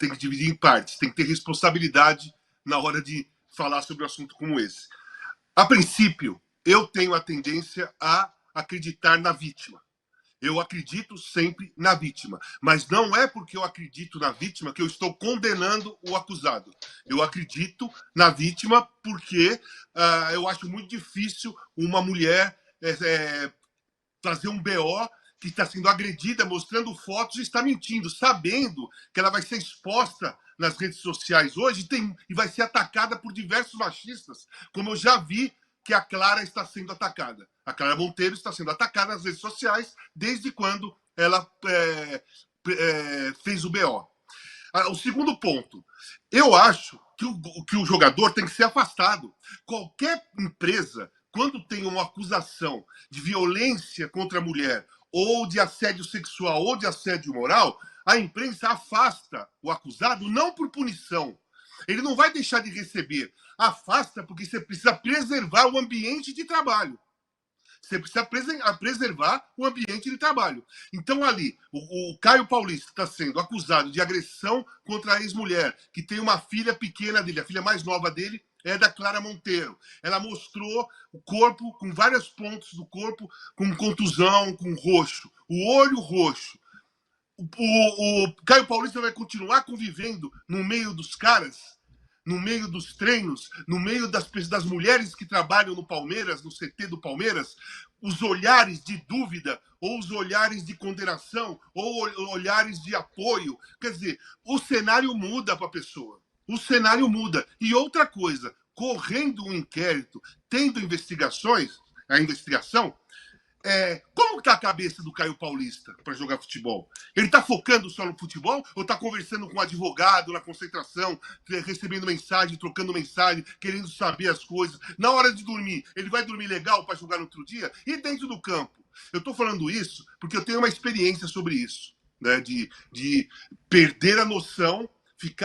tem que dividir em partes, tem que ter responsabilidade na hora de falar sobre um assunto como esse. A princípio, eu tenho a tendência a acreditar na vítima. Eu acredito sempre na vítima. Mas não é porque eu acredito na vítima que eu estou condenando o acusado. Eu acredito na vítima porque eu acho muito difícil uma mulher fazer um BO que está sendo agredida, mostrando fotos e está mentindo, sabendo que ela vai ser exposta nas redes sociais hoje e vai ser atacada por diversos machistas, como eu já vi que a Clara está sendo atacada. A Clara Monteiro está sendo atacada nas redes sociais desde quando ela fez o BO. O segundo ponto, eu acho que o jogador tem que ser afastado. Qualquer empresa, quando tem uma acusação de violência contra a mulher, ou de assédio sexual, ou de assédio moral, a imprensa afasta o acusado não por punição. Ele não vai deixar de receber. Afasta porque você precisa preservar o ambiente de trabalho. Você precisa preservar o ambiente de trabalho. Então, ali, o Caio Paulista está sendo acusado de agressão contra a ex-mulher, que tem uma filha pequena dele, a filha mais nova dele é da Clara Monteiro. Ela mostrou o corpo com vários pontos do corpo, com contusão, com roxo, o olho roxo. O Caio Paulista vai continuar convivendo no meio dos caras, no meio dos treinos, no meio das mulheres que trabalham no Palmeiras, no CT do Palmeiras, os olhares de dúvida, ou os olhares de condenação, ou olhares de apoio. Quer dizer, o cenário muda para a pessoa. O cenário muda. E outra coisa, correndo um inquérito, tendo a investigação, como está a cabeça do Caio Paulista para jogar futebol? Ele está focando só no futebol ou está conversando com um advogado na concentração, recebendo mensagem, trocando mensagem, querendo saber as coisas? Na hora de dormir, ele vai dormir legal para jogar no outro dia? E dentro do campo? Eu estou falando isso porque eu tenho uma experiência sobre isso, né? De perder a noção,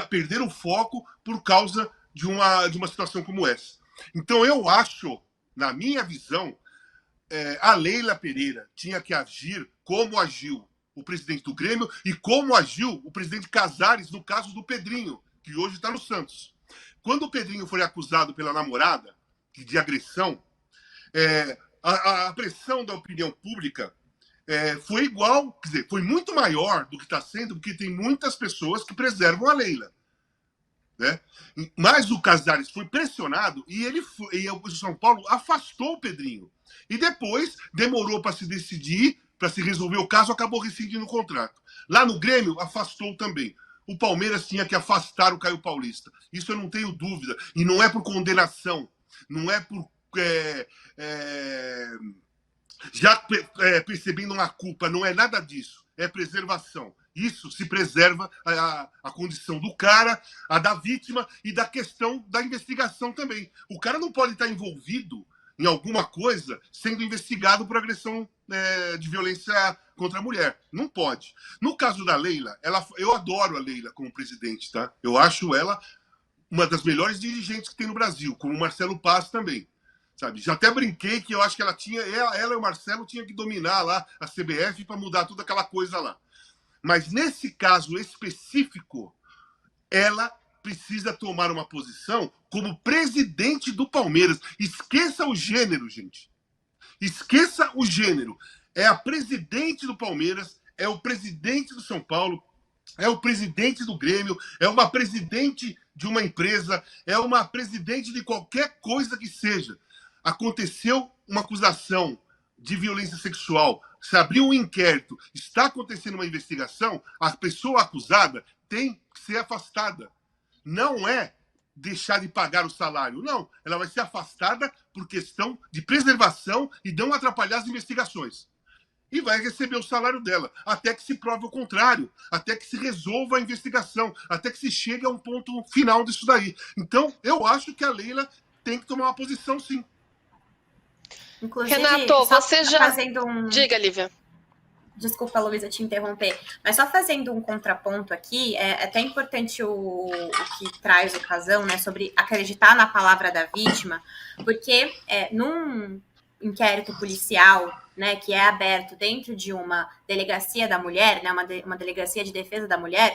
perder o foco por causa de uma situação como essa. Então eu acho, na minha visão, a Leila Pereira tinha que agir como agiu o presidente do Grêmio e como agiu o presidente Casares no caso do Pedrinho, que hoje está no Santos. Quando o Pedrinho foi acusado pela namorada de agressão, a pressão da opinião pública foi igual, quer dizer, foi muito maior do que está sendo, porque tem muitas pessoas que preservam a Leila. Né? Mas o Casares foi pressionado e o São Paulo afastou o Pedrinho. E depois demorou para se decidir, para se resolver o caso, acabou rescindindo o contrato. Lá no Grêmio, afastou também. O Palmeiras tinha que afastar o Caio Paulista. Isso eu não tenho dúvida. E não é por condenação, não é por já percebendo uma culpa, não é nada disso. É preservação. Isso se preserva a condição do cara, a da vítima e da questão da investigação também. O cara não pode estar envolvido em alguma coisa sendo investigado por agressão de violência contra a mulher. Não pode. No caso da Leila, eu adoro a Leila como presidente, tá? Eu acho ela uma das melhores dirigentes que tem no Brasil, como o Marcelo Paz também. Sabe? Já até brinquei que eu acho que ela e o Marcelo tinham que dominar lá a CBF para mudar toda aquela coisa lá. Mas nesse caso específico, ela precisa tomar uma posição como presidente do Palmeiras. Esqueça o gênero, gente. Esqueça o gênero. É a presidente do Palmeiras, é o presidente do São Paulo, é o presidente do Grêmio, é uma presidente de uma empresa, é uma presidente de qualquer coisa que seja. Aconteceu uma acusação de violência sexual, se abriu um inquérito, está acontecendo uma investigação, a pessoa acusada tem que ser afastada. Não é deixar de pagar o salário, não. Ela vai ser afastada por questão de preservação e não atrapalhar as investigações. E vai receber o salário dela, até que se prove o contrário, até que se resolva a investigação, até que se chegue a um ponto final disso daí. Então, eu acho que a Leila tem que tomar uma posição, sim. Inclusive, Renato, você já... Diga, Lívia. Desculpa, Luísa, te interromper, mas só fazendo um contraponto aqui, é até importante o que traz o Casão, né, sobre acreditar na palavra da vítima, porque num inquérito policial, né, que é aberto dentro de uma delegacia da mulher, né, uma delegacia de defesa da mulher,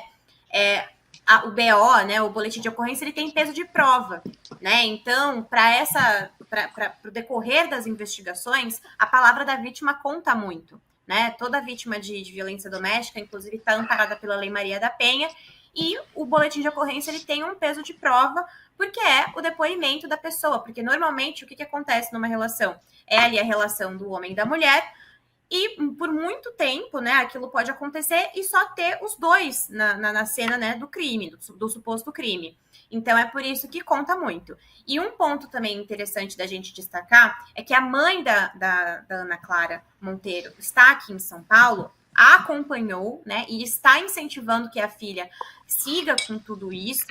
o BO, né, o boletim de ocorrência, ele tem peso de prova, né? Então, para o decorrer das investigações, a palavra da vítima conta muito, né? Toda vítima de violência doméstica, inclusive, está amparada pela Lei Maria da Penha, e o boletim de ocorrência ele tem um peso de prova, porque é o depoimento da pessoa, porque normalmente o que acontece numa relação? É ali a relação do homem e da mulher, e por muito tempo, né, aquilo pode acontecer e só ter os dois na cena, né, do crime, do suposto crime. Então é por isso que conta muito. E um ponto também interessante da gente destacar é que a mãe da Ana Clara Monteiro está aqui em São Paulo, a acompanhou, né, e está incentivando que a filha siga com tudo isso,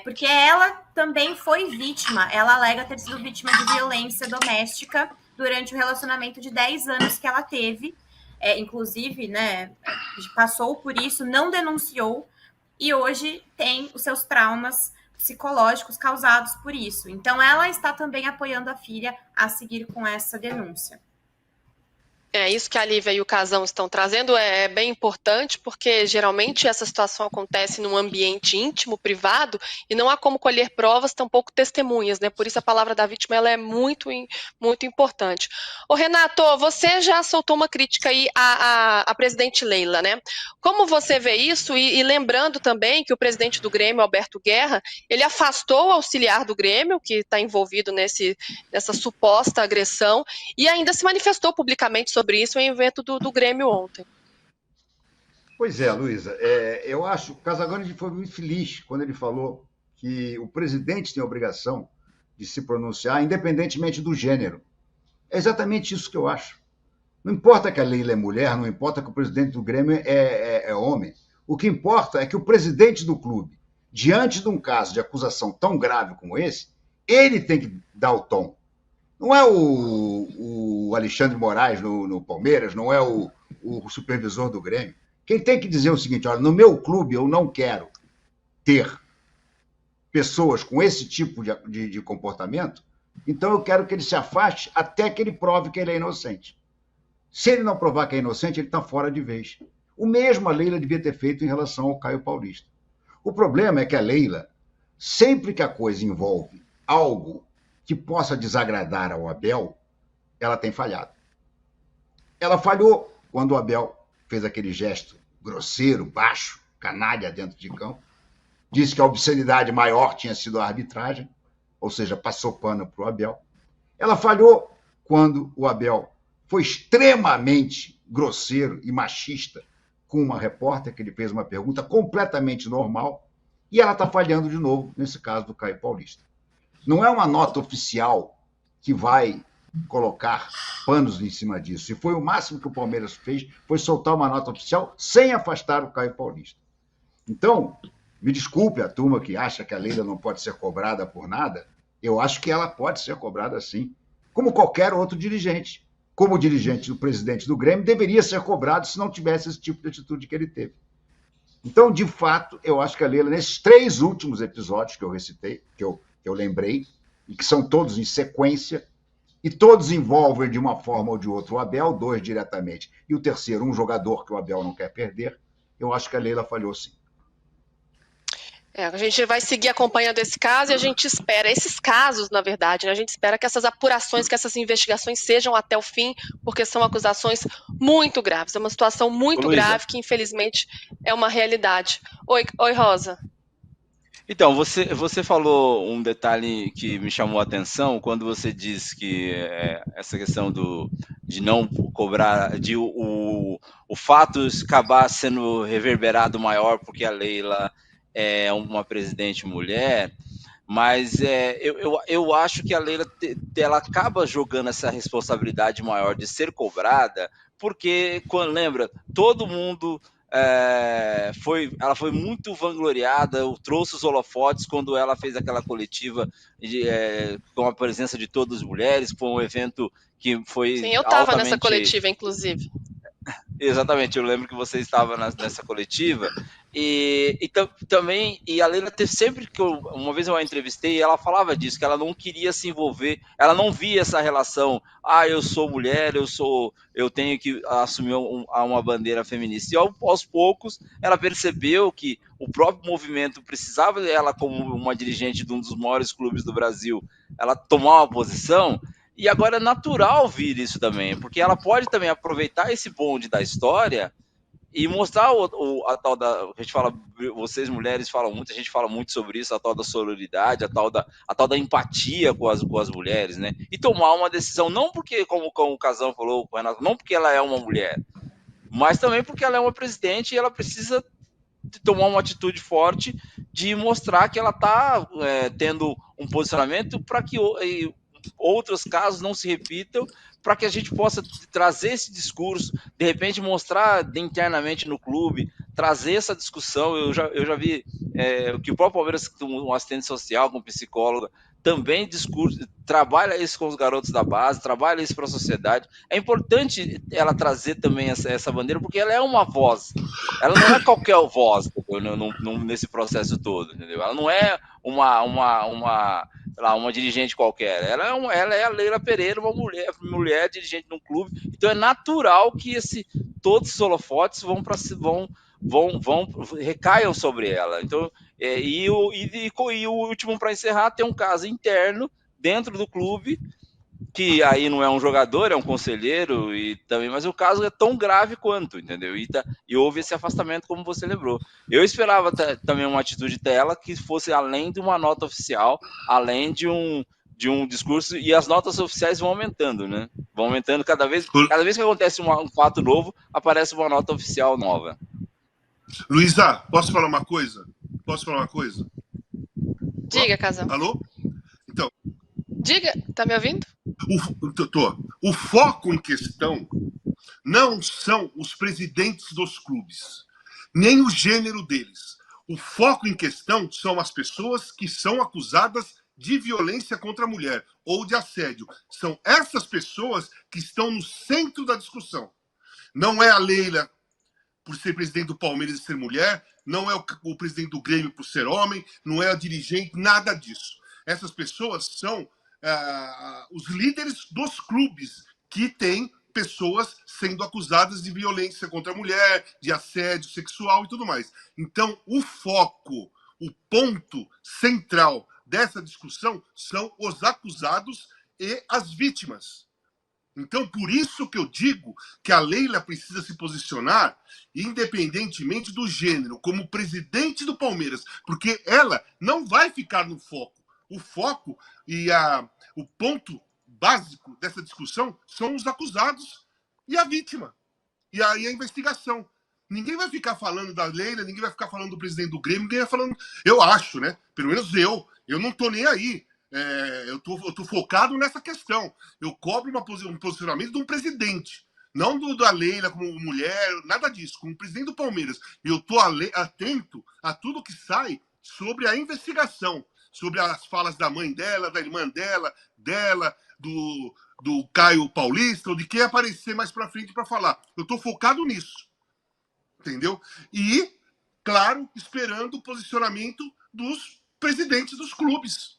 porque ela também foi vítima, ela alega ter sido vítima de violência doméstica durante o relacionamento de 10 anos que ela teve, inclusive, né, passou por isso, não denunciou, e hoje tem os seus traumas psicológicos causados por isso. Então, ela está também apoiando a filha a seguir com essa denúncia. Isso que a Lívia e o Casão estão trazendo é bem importante, porque geralmente essa situação acontece num ambiente íntimo, privado, e não há como colher provas, tampouco testemunhas, né? Por isso a palavra da vítima ela é muito, muito importante. Ô Renato, você já soltou uma crítica aí à presidente Leila, né? Como você vê isso? E lembrando também que o presidente do Grêmio, Alberto Guerra, ele afastou o auxiliar do Grêmio, que está envolvido nessa suposta agressão, e ainda se manifestou publicamente sobre isso em evento do Grêmio ontem. Pois é, Luísa, eu acho que o Casagrande foi muito feliz quando ele falou que o presidente tem a obrigação de se pronunciar independentemente do gênero. É exatamente isso que eu acho. Não importa que a Leila é mulher, não importa que o presidente do Grêmio é homem. O que importa é que o presidente do clube, diante de um caso de acusação tão grave como esse, ele tem que dar o tom. Não é o Alexandre Moraes no Palmeiras, não é o supervisor do Grêmio. Quem tem que dizer o seguinte, olha, no meu clube eu não quero ter pessoas com esse tipo de comportamento, então eu quero que ele se afaste até que ele prove que ele é inocente. Se ele não provar que é inocente, ele está fora de vez. O mesmo a Leila devia ter feito em relação ao Caio Paulista. O problema é que a Leila, sempre que a coisa envolve algo que possa desagradar ao Abel, ela tem falhado. Ela falhou quando o Abel fez aquele gesto grosseiro, baixo, canalha dentro de campo, disse que a obscenidade maior tinha sido a arbitragem, ou seja, passou pano para o Abel. Ela falhou quando o Abel foi extremamente grosseiro e machista com uma repórter que lhe fez uma pergunta completamente normal, e ela está falhando de novo nesse caso do Caio Paulista. Não é uma nota oficial que vai colocar panos em cima disso. E foi o máximo que o Palmeiras fez, foi soltar uma nota oficial sem afastar o Caio Paulista. Então, me desculpe a turma que acha que a Leila não pode ser cobrada por nada, eu acho que ela pode ser cobrada sim, como qualquer outro dirigente. Como o dirigente do presidente do Grêmio, deveria ser cobrado se não tivesse esse tipo de atitude que ele teve. Então, de fato, eu acho que a Leila, nesses 3 últimos episódios que eu recitei, que eu lembrei, e que são todos em sequência, e todos envolvem de uma forma ou de outra o Abel, 2 diretamente, e o terceiro, um jogador que o Abel não quer perder, eu acho que a Leila falhou sim. A gente vai seguir acompanhando esse caso e a gente espera, esses casos, na verdade, né, a gente espera que essas apurações, que essas investigações sejam até o fim, porque são acusações muito graves, é uma situação muito grave que, infelizmente, é uma realidade. Oi, Rosa. Então, você falou um detalhe que me chamou a atenção quando você diz que essa questão de não cobrar, o fato acabar sendo reverberado maior porque a Leila é uma presidente mulher, mas eu acho que a Leila ela acaba jogando essa responsabilidade maior de ser cobrada, porque, lembra, todo mundo... ela foi muito vangloriada, trouxe os holofotes quando ela fez aquela coletiva com a presença de todas as mulheres, foi um evento que foi... Sim, eu estava nessa coletiva, inclusive. Exatamente, eu lembro que você estava nessa coletiva, Também, e a Leila teve sempre que uma vez eu a entrevistei, ela falava disso, que ela não queria se envolver, ela não via essa relação, eu sou mulher, eu tenho que assumir uma bandeira feminista. E aos poucos ela percebeu que o próprio movimento precisava dela, como uma dirigente de um dos maiores clubes do Brasil, ela tomar uma posição. E agora é natural vir isso também, porque ela pode também aproveitar esse bonde da história e mostrar a tal da... A gente fala, vocês mulheres falam muito, a gente fala muito sobre isso, a tal da sororidade, a tal da empatia com as mulheres, né? E tomar uma decisão, não porque, como o Casão falou, não porque ela é uma mulher, mas também porque ela é uma presidente e ela precisa de tomar uma atitude forte de mostrar que ela está tendo um posicionamento para que outros casos não se repitam, para que a gente possa trazer esse discurso, de repente mostrar internamente no clube, trazer essa discussão. Eu já vi que o próprio Palmeiras, com um assistente social, com um psicólogo, também trabalha isso com os garotos da base, trabalha isso para a sociedade. É importante ela trazer também essa bandeira, porque ela é uma voz. Ela não é qualquer voz nesse processo todo, entendeu? Ela não é uma dirigente qualquer. Ela é a Leila Pereira, uma mulher dirigente de um clube. Então é natural que todos os holofotes recaiam sobre ela. Então, e o último para encerrar, tem um caso interno dentro do clube, que aí não é um jogador, é um conselheiro, mas o caso é tão grave quanto, entendeu? E houve esse afastamento, como você lembrou. Eu esperava também uma atitude dela que fosse além de uma nota oficial, além de um discurso, e as notas oficiais vão aumentando, né? Vão aumentando cada vez que acontece um fato novo, aparece uma nota oficial nova. Luísa, posso falar uma coisa? Diga, Casão. Alô? Então. Diga, tá me ouvindo? O foco em questão não são os presidentes dos clubes, nem o gênero deles. O foco em questão são as pessoas que são acusadas de violência contra a mulher ou de assédio. São essas pessoas que estão no centro da discussão. Não é a Leila por ser presidente do Palmeiras e ser mulher, não é o presidente do Grêmio por ser homem, não é a dirigente, nada disso. Essas pessoas são os líderes dos clubes que têm pessoas sendo acusadas de violência contra a mulher, de assédio sexual e tudo mais. Então, o foco, o ponto central dessa discussão são os acusados e as vítimas. Então, por isso que eu digo que a Leila precisa se posicionar independentemente do gênero, como presidente do Palmeiras, porque ela não vai ficar no foco. O foco e o ponto básico dessa discussão são os acusados e a vítima. E aí a investigação. Ninguém vai ficar falando da Leila, ninguém vai ficar falando do presidente do Grêmio, ninguém vai falando... Eu acho, né? Pelo menos eu não tô nem aí. Eu tô focado nessa questão. Eu cobro um posicionamento de um presidente. Não da Leila como mulher, nada disso. Como presidente do Palmeiras. Eu tô atento a tudo que sai sobre a investigação. Sobre as falas da mãe dela, da irmã dela, do Caio Paulista, ou de quem aparecer mais pra frente para falar. Eu tô focado nisso. Entendeu? E, claro, esperando o posicionamento dos presidentes dos clubes.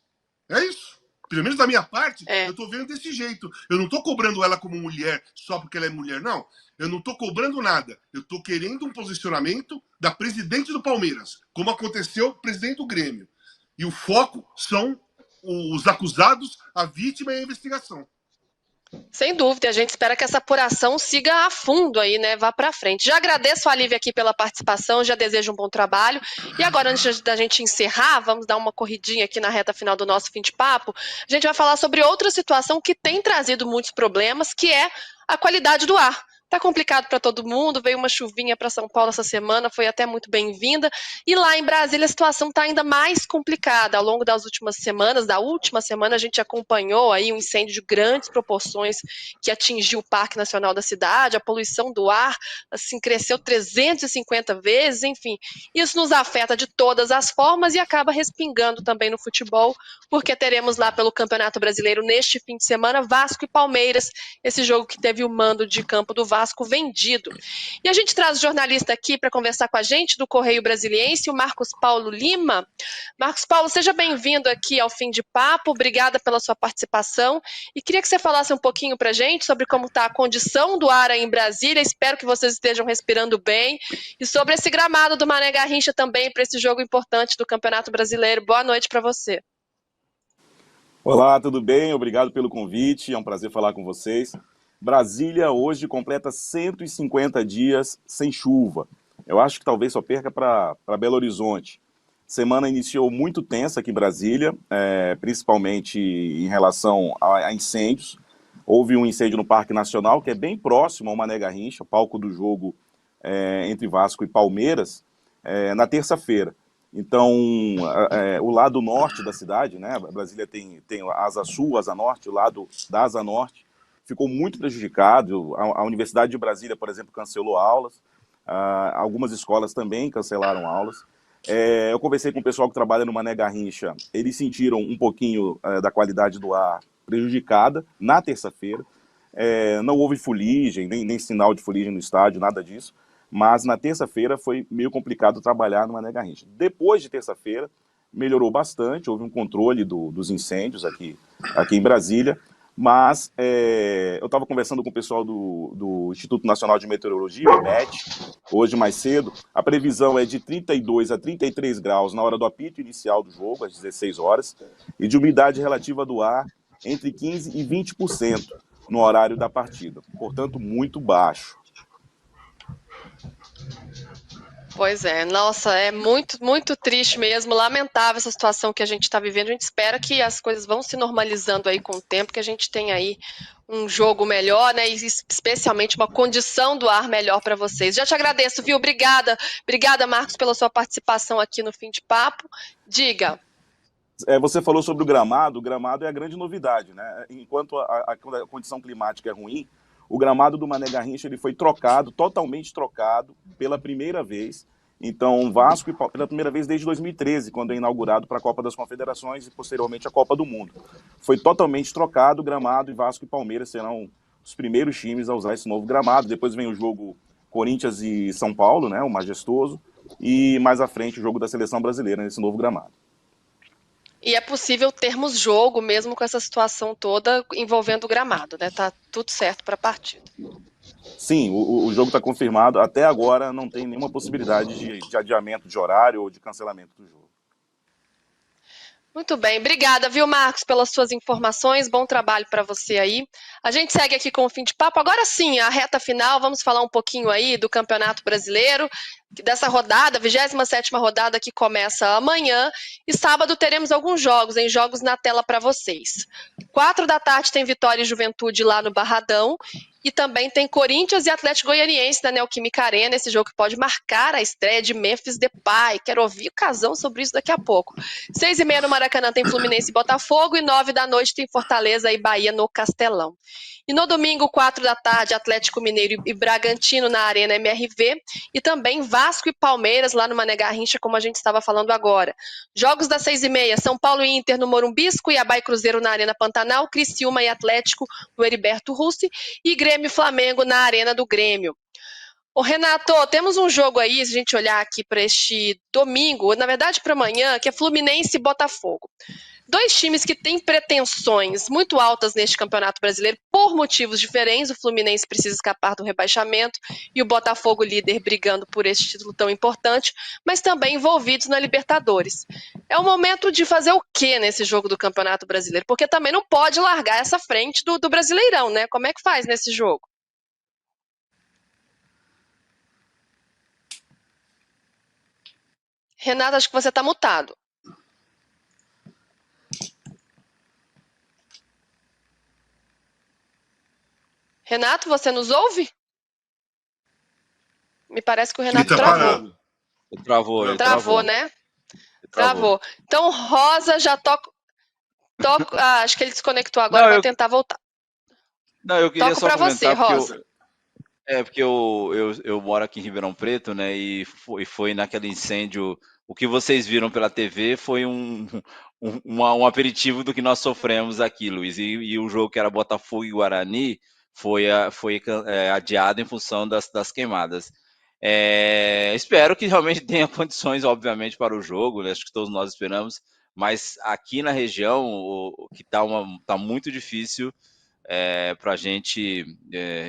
É isso. Pelo menos da minha parte, eu tô vendo desse jeito. Eu não tô cobrando ela como mulher só porque ela é mulher, não. Eu não tô cobrando nada. Eu tô querendo um posicionamento da presidente do Palmeiras, como aconteceu com o presidente do Grêmio. E o foco são os acusados, a vítima e a investigação. Sem dúvida, a gente espera que essa apuração siga a fundo aí, né? Vá para frente. Já agradeço a Lívia aqui pela participação, já desejo um bom trabalho. E agora, antes da gente encerrar, vamos dar uma corridinha aqui na reta final do nosso Fim de Papo. A gente vai falar sobre outra situação que tem trazido muitos problemas, que é a qualidade do ar. Tá complicado para todo mundo, veio uma chuvinha para São Paulo essa semana, foi até muito bem-vinda. E lá em Brasília a situação está ainda mais complicada. Ao longo das últimas semanas, da última semana, a gente acompanhou aí um incêndio de grandes proporções que atingiu o Parque Nacional da cidade, a poluição do ar assim, cresceu 350 vezes, enfim. Isso nos afeta de todas as formas e acaba respingando também no futebol, porque teremos lá pelo Campeonato Brasileiro neste fim de semana Vasco e Palmeiras, esse jogo que teve o mando de campo do Vasco Vasco vendido. E a gente traz o jornalista aqui para conversar com a gente do Correio Brasiliense, o Marcos Paulo Lima. Marcos Paulo, seja bem-vindo aqui ao Fim de Papo, obrigada pela sua participação. E queria que você falasse um pouquinho para a gente sobre como está a condição do ar aí em Brasília, espero que vocês estejam respirando bem, e sobre esse gramado do Mané Garrincha também para esse jogo importante do Campeonato Brasileiro. Boa noite para você. Olá, tudo bem? Obrigado pelo convite, é um prazer falar com vocês. Brasília hoje completa 150 dias sem chuva. Eu acho que talvez só perca para Belo Horizonte. Semana iniciou muito tensa aqui em Brasília, principalmente em relação a incêndios. Houve um incêndio no Parque Nacional, que é bem próximo ao Mané Garrincha, palco do jogo entre Vasco e Palmeiras, na terça-feira. Então, o lado norte da cidade, né, Brasília tem a Asa Sul, a Asa Norte, o lado da Asa Norte ficou muito prejudicado. A Universidade de Brasília, por exemplo, cancelou aulas, algumas escolas também cancelaram aulas. Eu conversei com o pessoal que trabalha no Mané Garrincha, eles sentiram um pouquinho da qualidade do ar prejudicada na terça-feira. Não houve fuligem, nem sinal de fuligem no estádio, nada disso. Mas na terça-feira foi meio complicado trabalhar no Mané Garrincha. Depois de terça-feira, melhorou bastante, houve um controle dos incêndios aqui em Brasília, mas eu estava conversando com o pessoal do Instituto Nacional de Meteorologia, o IMET, hoje mais cedo. A previsão é de 32 a 33 graus na hora do apito inicial do jogo, às 16 horas, e de umidade relativa do ar entre 15% e 20% no horário da partida, portanto, muito baixo. Pois é, nossa, é muito, muito triste mesmo, lamentável essa situação que a gente está vivendo. A gente espera que as coisas vão se normalizando aí com o tempo, que a gente tenha aí um jogo melhor, né, e especialmente uma condição do ar melhor para vocês. Já te agradeço, viu? Obrigada, Marcos, pela sua participação aqui no Fim de Papo. Diga. Você falou sobre o gramado é a grande novidade, né? Enquanto a condição climática é ruim, o gramado do Mané Garrincha ele foi trocado, totalmente trocado, pela primeira vez. Então, Vasco, pela primeira vez desde 2013, quando é inaugurado para a Copa das Confederações e posteriormente a Copa do Mundo. Foi totalmente trocado o gramado e Vasco e Palmeiras serão os primeiros times a usar esse novo gramado. Depois vem o jogo Corinthians e São Paulo, né, o majestoso, e mais à frente o jogo da Seleção Brasileira nesse novo gramado. E é possível termos jogo mesmo com essa situação toda envolvendo o gramado, né? Tá tudo certo para a partida. Sim, o jogo está confirmado. Até agora não tem nenhuma possibilidade de adiamento de horário ou de cancelamento do jogo. Muito bem, obrigada, viu, Marcos, pelas suas informações, bom trabalho para você aí. A gente segue aqui com o Fim de Papo. Agora sim, a reta final, vamos falar um pouquinho aí do Campeonato Brasileiro, dessa rodada, 27ª rodada que começa amanhã, e sábado teremos alguns jogos na tela para vocês. 4h tem Vitória e Juventude lá no Barradão, e também tem Corinthians e Atlético Goianiense na Neoquímica Arena, esse jogo que pode marcar a estreia de Memphis Depay. Quero ouvir o Casão sobre isso daqui a pouco. 6h30 no Maracanã tem Fluminense e Botafogo, e 9h tem Fortaleza e Bahia no Castelão. E no domingo, 4h, Atlético Mineiro e Bragantino na Arena MRV, e também Vasco e Palmeiras lá no Mané Garrincha, como a gente estava falando agora. Jogos das 6h30, São Paulo e Inter no Morumbi, Cuiabá e Cruzeiro na Arena Pantanal, Criciúma e Atlético no Heriberto Russi, e Grêmio e Flamengo na Arena do Grêmio. Ô Renato, temos um jogo aí, se a gente olhar aqui para este domingo, na verdade para amanhã, que é Fluminense e Botafogo. Dois times que têm pretensões muito altas neste Campeonato Brasileiro por motivos diferentes. O Fluminense precisa escapar do rebaixamento e o Botafogo líder brigando por este título tão importante, mas também envolvidos na Libertadores. É o momento de fazer o quê nesse jogo do Campeonato Brasileiro? Porque também não pode largar essa frente do Brasileirão, né? Como é que faz nesse jogo? Renato, acho que você está mutado. Renato, você nos ouve? Me parece que o Renato travou. Travou, né? Travou. Então, Rosa, já toco. Acho que ele desconectou agora, vai tentar voltar. Não, eu queria Toco só pra comentar, você, Rosa. porque eu moro aqui em Ribeirão Preto, né? E foi naquele incêndio. O que vocês viram pela TV foi um aperitivo do que nós sofremos aqui, Luiz. E o jogo que era Botafogo e Guarani foi adiado em função das queimadas. Espero que realmente tenha condições, obviamente, para o jogo, né? Acho que todos nós esperamos, mas aqui na região o que tá muito difícil para a gente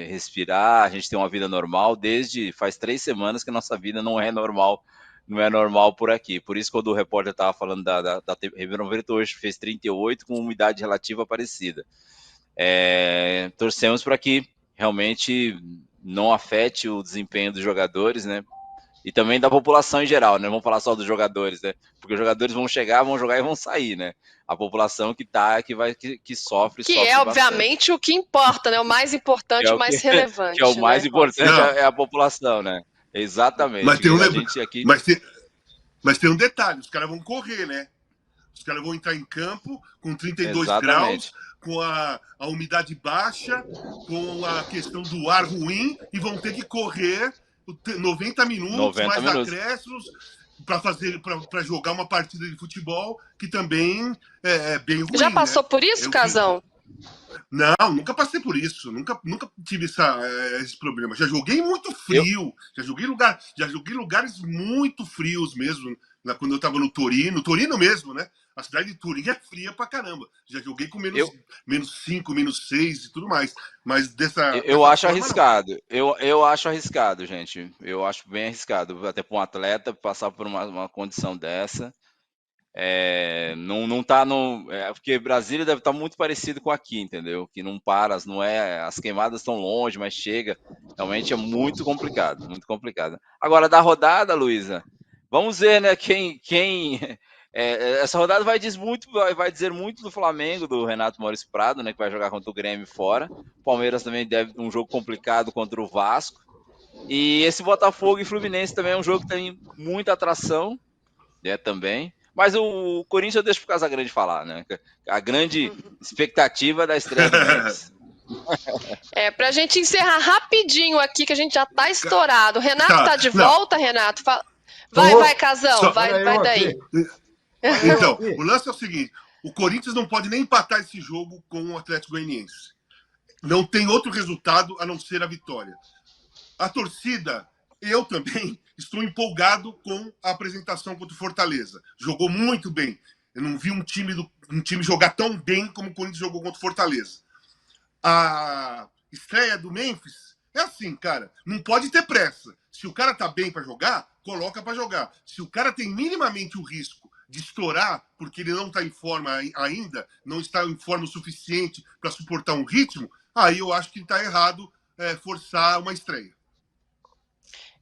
respirar, a gente ter uma vida normal. Desde faz 3 semanas que a nossa vida não é normal por aqui. Por isso, quando o repórter estava falando da Ribeirão Preto, hoje fez 38 com umidade relativa parecida. Torcemos para que realmente não afete o desempenho dos jogadores, né? E também da população em geral, né? Vamos falar só dos jogadores, né? Porque os jogadores vão chegar, vão jogar e vão sair, né? A população que sofre Que é, obviamente, bastante. O que importa, né? O mais importante, o mais relevante. Que é o mais importante, é a população, né? Exatamente. Mas tem um detalhe, os caras vão correr, né? Os caras vão entrar em campo com 32 graus, com a umidade baixa, com a questão do ar ruim, e vão ter que correr 90 minutos, mais acréscimos, para jogar uma partida de futebol que também é bem ruim. Já passou por isso, Casão? Não, nunca passei por isso. Nunca tive esse problema. Já joguei muito frio. Já joguei lugares muito frios mesmo. Quando eu estava no Torino mesmo, né? A cidade de Turim é fria pra caramba. Já joguei com menos 5, menos 6 e tudo mais. Mas eu acho arriscado. Eu acho arriscado, gente. Eu acho bem arriscado. Até para um atleta passar por uma condição dessa. Não tá no. Porque Brasília deve estar muito parecido com aqui, entendeu? Que não para, as queimadas estão longe, mas chega. Realmente é muito complicado, muito complicado. Agora, da rodada, Luísa, vamos ver, né? Essa rodada vai dizer muito do Flamengo, do Renato Maurício Prado, né? Que vai jogar contra o Grêmio fora. O Palmeiras também deve um jogo complicado contra o Vasco. E esse Botafogo e Fluminense também é um jogo que tem muita atração, também. Mas o Corinthians eu deixo pro Casagrande falar, né? A grande expectativa da estreia do Mendes. Pra gente encerrar rapidinho aqui, que a gente já tá estourado. Renato tá de volta, Renato? Vai, Casão, vai daí. Então, o lance é o seguinte: o Corinthians não pode nem empatar esse jogo com o Atlético Goianiense. Não tem outro resultado a não ser a vitória. A torcida, eu também, estou empolgado com a apresentação contra o Fortaleza. Jogou muito bem. Eu não vi um time jogar tão bem como o Corinthians jogou contra o Fortaleza. A estreia do Memphis é assim, cara. Não pode ter pressa. Se o cara tá bem para jogar, coloca para jogar. Se o cara tem minimamente o risco de estourar, porque ele não está em forma ainda, não está em forma o suficiente para suportar um ritmo, aí eu acho que está errado forçar uma estreia.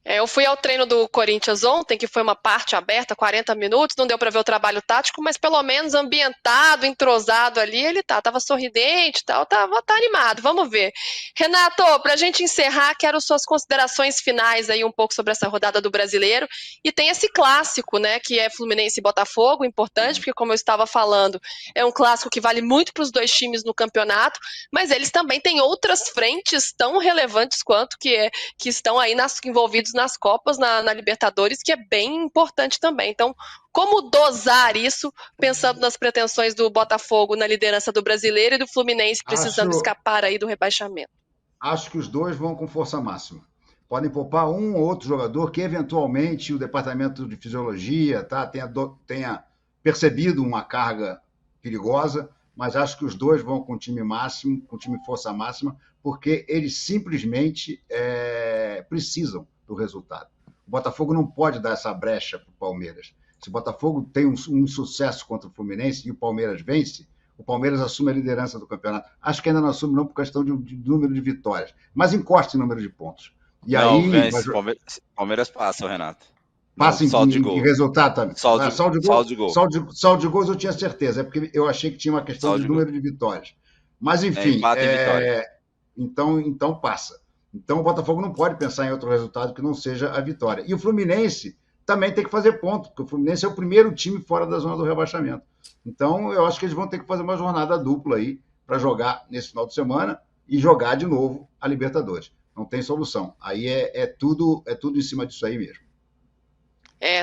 Eu fui ao treino do Corinthians ontem, que foi uma parte aberta, 40 minutos, não deu para ver o trabalho tático, mas pelo menos ambientado, entrosado ali, ele tava sorridente e tal, tá animado, vamos ver. Renato, pra gente encerrar, quero suas considerações finais aí um pouco sobre essa rodada do Brasileiro, e tem esse clássico, né, que é Fluminense e Botafogo, importante, porque como eu estava falando, é um clássico que vale muito para os dois times no campeonato, mas eles também têm outras frentes tão relevantes quanto que estão aí envolvidos nas Copas, na Libertadores, que é bem importante também. Então, como dosar isso, pensando nas pretensões do Botafogo na liderança do Brasileiro e do Fluminense precisando escapar aí do rebaixamento? Acho que os dois vão com força máxima. Podem poupar um ou outro jogador que, eventualmente, o departamento de fisiologia tenha percebido uma carga perigosa, mas acho que os dois vão com time máximo, com time força máxima, porque eles simplesmente precisam do resultado. O Botafogo não pode dar essa brecha para o Palmeiras. Se o Botafogo tem um sucesso contra o Fluminense e o Palmeiras vence, o Palmeiras assume a liderança do campeonato. Acho que ainda não assume, não, por questão de número de vitórias, mas encosta em número de pontos. E não, aí, vence. Palmeiras passa, Renato. Passa em resultado também. Saldo de gol. Saldo de gols eu tinha certeza, é porque eu achei que tinha uma questão de número de vitórias. Mas, enfim, então passa. Então, o Botafogo não pode pensar em outro resultado que não seja a vitória. E o Fluminense também tem que fazer ponto, porque o Fluminense é o primeiro time fora da zona do rebaixamento. Então, eu acho que eles vão ter que fazer uma jornada dupla aí para jogar nesse final de semana e jogar de novo a Libertadores. Não tem solução. Aí é tudo em cima disso aí mesmo.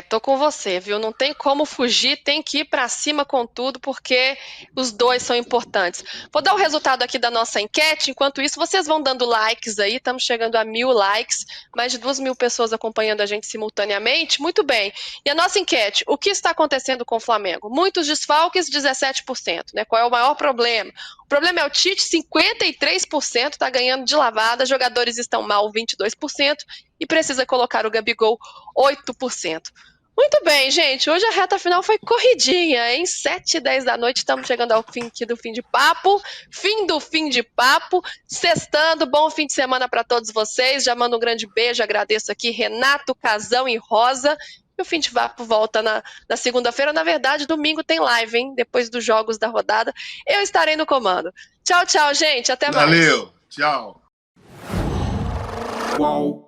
Tô com você, viu? Não tem como fugir, tem que ir pra cima com tudo, porque os dois são importantes. Vou dar o resultado aqui da nossa enquete, enquanto isso vocês vão dando likes aí, estamos chegando a 1.000 likes, mais de 2.000 pessoas acompanhando a gente simultaneamente, muito bem. E a nossa enquete, o que está acontecendo com o Flamengo? Muitos desfalques, 17%, né? Qual é o maior problema? O problema é o Tite, 53%, está ganhando de lavada, jogadores estão mal, 22%, e precisa colocar o Gabigol, 8%. Muito bem, gente. Hoje a reta final foi corridinha, hein? 7h10 da noite, estamos chegando ao fim aqui do fim de papo. Fim do fim de papo. Sextando, bom fim de semana para todos vocês. Já mando um grande beijo, agradeço aqui Renato, Casão e Rosa. E o fim de papo volta na segunda-feira. Na verdade, domingo tem live, hein? Depois dos jogos da rodada. Eu estarei no comando. Tchau, tchau, gente. Até mais. Valeu. Tchau. Qual?